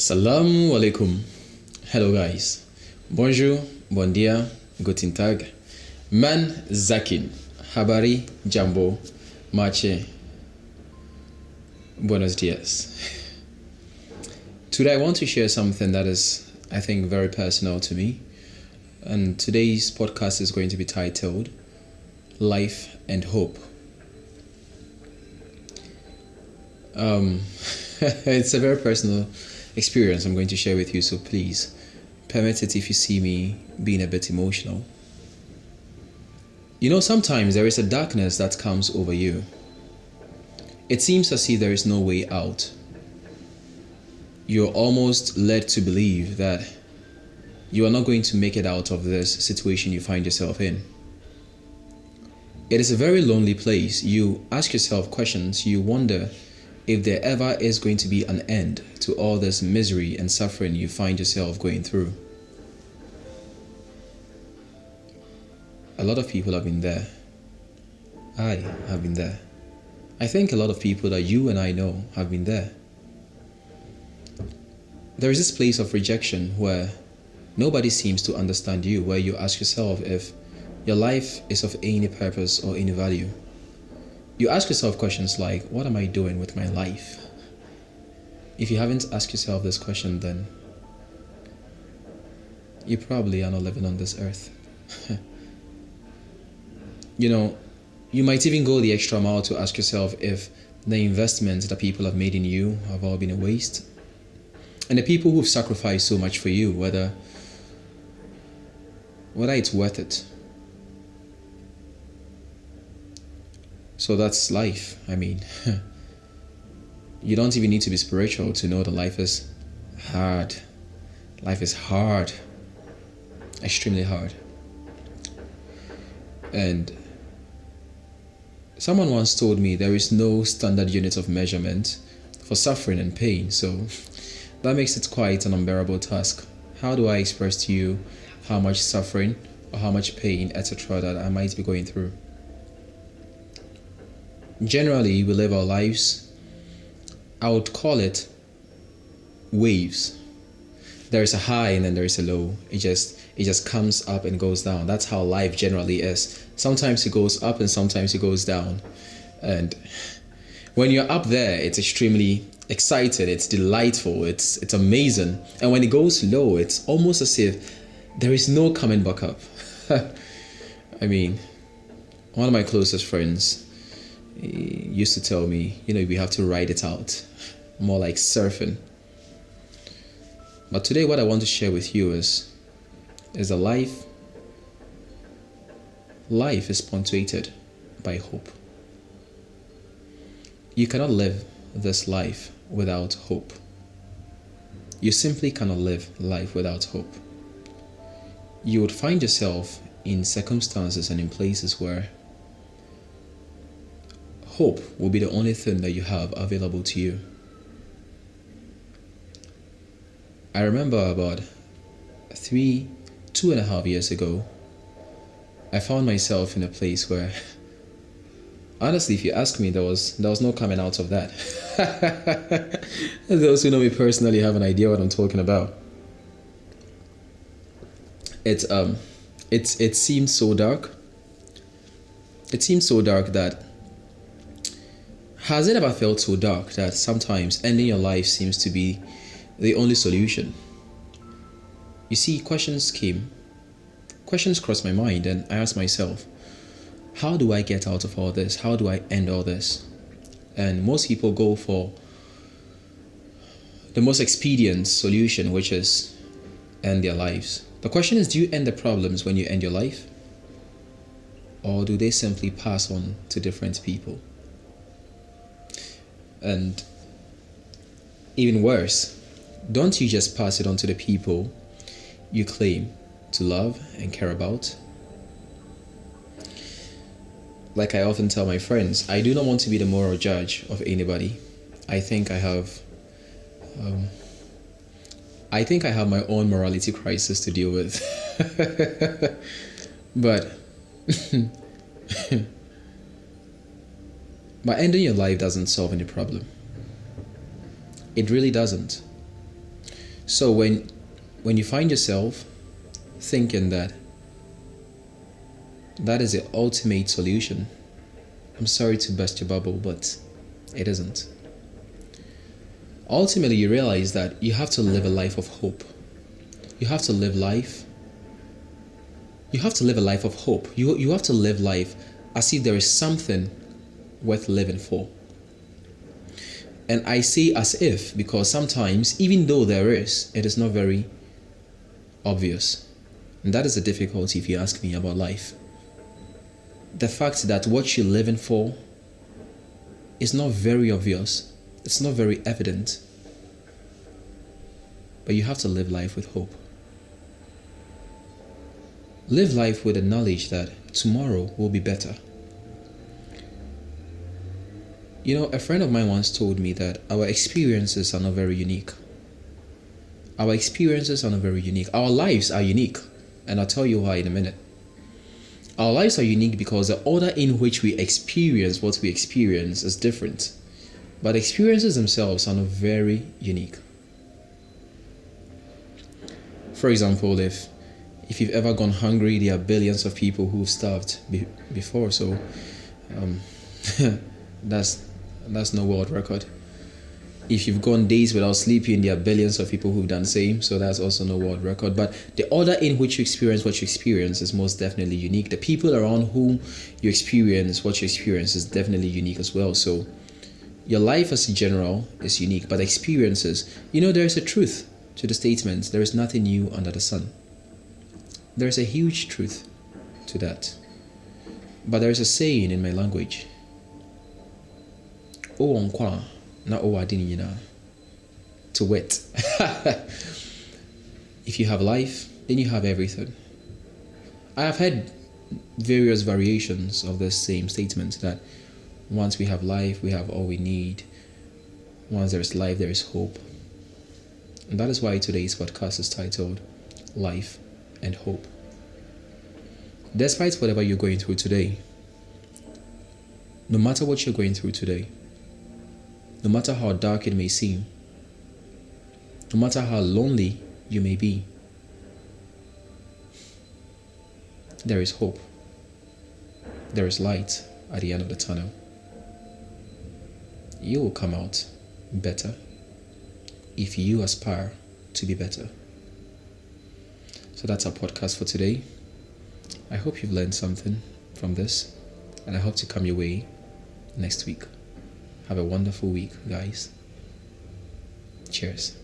Salamu alaikum. Hello guys. Bonjour, bon dia, guten tag. Man Zakin. Habari, jambo, mache. Buenos dias. Today I want to share something that is, I think, very personal to me. And today's podcast is going to be titled Life and Hope. It's a very personal experience I'm going to share with you, so please permit it if you see me being a bit emotional. You know, sometimes there is a darkness that comes over you. It seems as if there is no way out. You're almost led to believe that you are not going to make it out of this situation you find yourself in. It is a very lonely place. You ask yourself questions. You wonder if there ever is going to be an end to all this misery and suffering you find yourself going through. A lot of people have been there. I have been there. I think a lot of people that you and I know have been there. There is this place of rejection where nobody seems to understand you, where you ask yourself if your life is of any purpose or any value. You ask yourself questions like, what am I doing with my life? If you haven't asked yourself this question, then you probably are not living on this earth. You know, you might even go the extra mile to ask yourself if the investments that people have made in you have all been a waste. And the people who've sacrificed so much for you, whether it's worth it. So that's life. I mean, you don't even need to be spiritual to know that life is hard. Life is hard. Extremely hard. And someone once told me there is no standard unit of measurement for suffering and pain. So that makes it quite an unbearable task. How do I express to you how much suffering or how much pain, etc., that I might be going through? Generally, we live our lives, I would call it waves. There is a high and then there is a low. It just comes up and goes down. That's how life generally is. Sometimes it goes up and sometimes it goes down. And when you're up there, it's extremely exciting, it's delightful, it's amazing. And when it goes low, it's almost as if there is no coming back up. I mean, one of my closest friends, he used to tell me, we have to ride it out, more like surfing. But today what I want to share with you is a life is punctuated by hope. You cannot live this life without hope. You simply cannot live life without hope. You would find yourself in circumstances and in places where hope will be the only thing that you have available to you. I remember about 2.5 years ago, I found myself in a place where, honestly, if you ask me, there was no coming out of that. Those who know me personally have an idea what I'm talking about. It seemed so dark. It seemed so dark that, has it ever felt so dark that sometimes ending your life seems to be the only solution? You see, questions crossed my mind, and I asked myself, how do I get out of all this? How do I end all this? And most people go for the most expedient solution, which is end their lives. The question is, do you end the problems when you end your life? Or do they simply pass on to different people? And even worse, don't you just pass it on to the people you claim to love and care about? Like I often tell my friends, I do not want to be the moral judge of anybody. I think I have my own morality crisis to deal with. But ending your life doesn't solve any problem. It really doesn't. So when you find yourself thinking that that is the ultimate solution, I'm sorry to burst your bubble, but it isn't. Ultimately, you realize that you have to live a life of hope. You have to live life. You have to live a life of hope. You have to live life as if there is something worth living for. And I say as if because sometimes, even though there is, it is not very obvious. And that is the difficulty if you ask me about life. The fact that what you're living for is not very obvious. It's not very evident. But you have to live life with hope. Live life with the knowledge that tomorrow will be better. You know, a friend of mine once told me that our experiences are not very unique. Our experiences are not very unique. Our lives are unique. And I'll tell you why in a minute. Our lives are unique because the order in which we experience what we experience is different. But experiences themselves are not very unique. For example, if you've ever gone hungry, there are billions of people who've starved before. So that's no world record. If you've gone days without sleeping, there are billions of people who've done the same. So that's also no world record. But the order in which you experience what you experience is most definitely unique. The people around whom you experience what you experience is definitely unique as well. So your life as a general is unique, but experiences, you know, there is a truth to the statement, there is nothing new under the sun. There is a huge truth to that. But there is a saying in my language. O onkwa na o adini yina. To wit. If you have life, then you have everything. I have heard various variations of the same statement that once we have life, we have all we need. Once there is life, there is hope. And that is why today's podcast is titled Life and Hope. Despite whatever you're going through today, no matter what you're going through today, no matter how dark it may seem, no matter how lonely you may be, there is hope. There is light at the end of the tunnel. You will come out better if you aspire to be better. So that's our podcast for today. I hope you've learned something from this, and I hope to come your way next week. Have a wonderful week, guys. Cheers.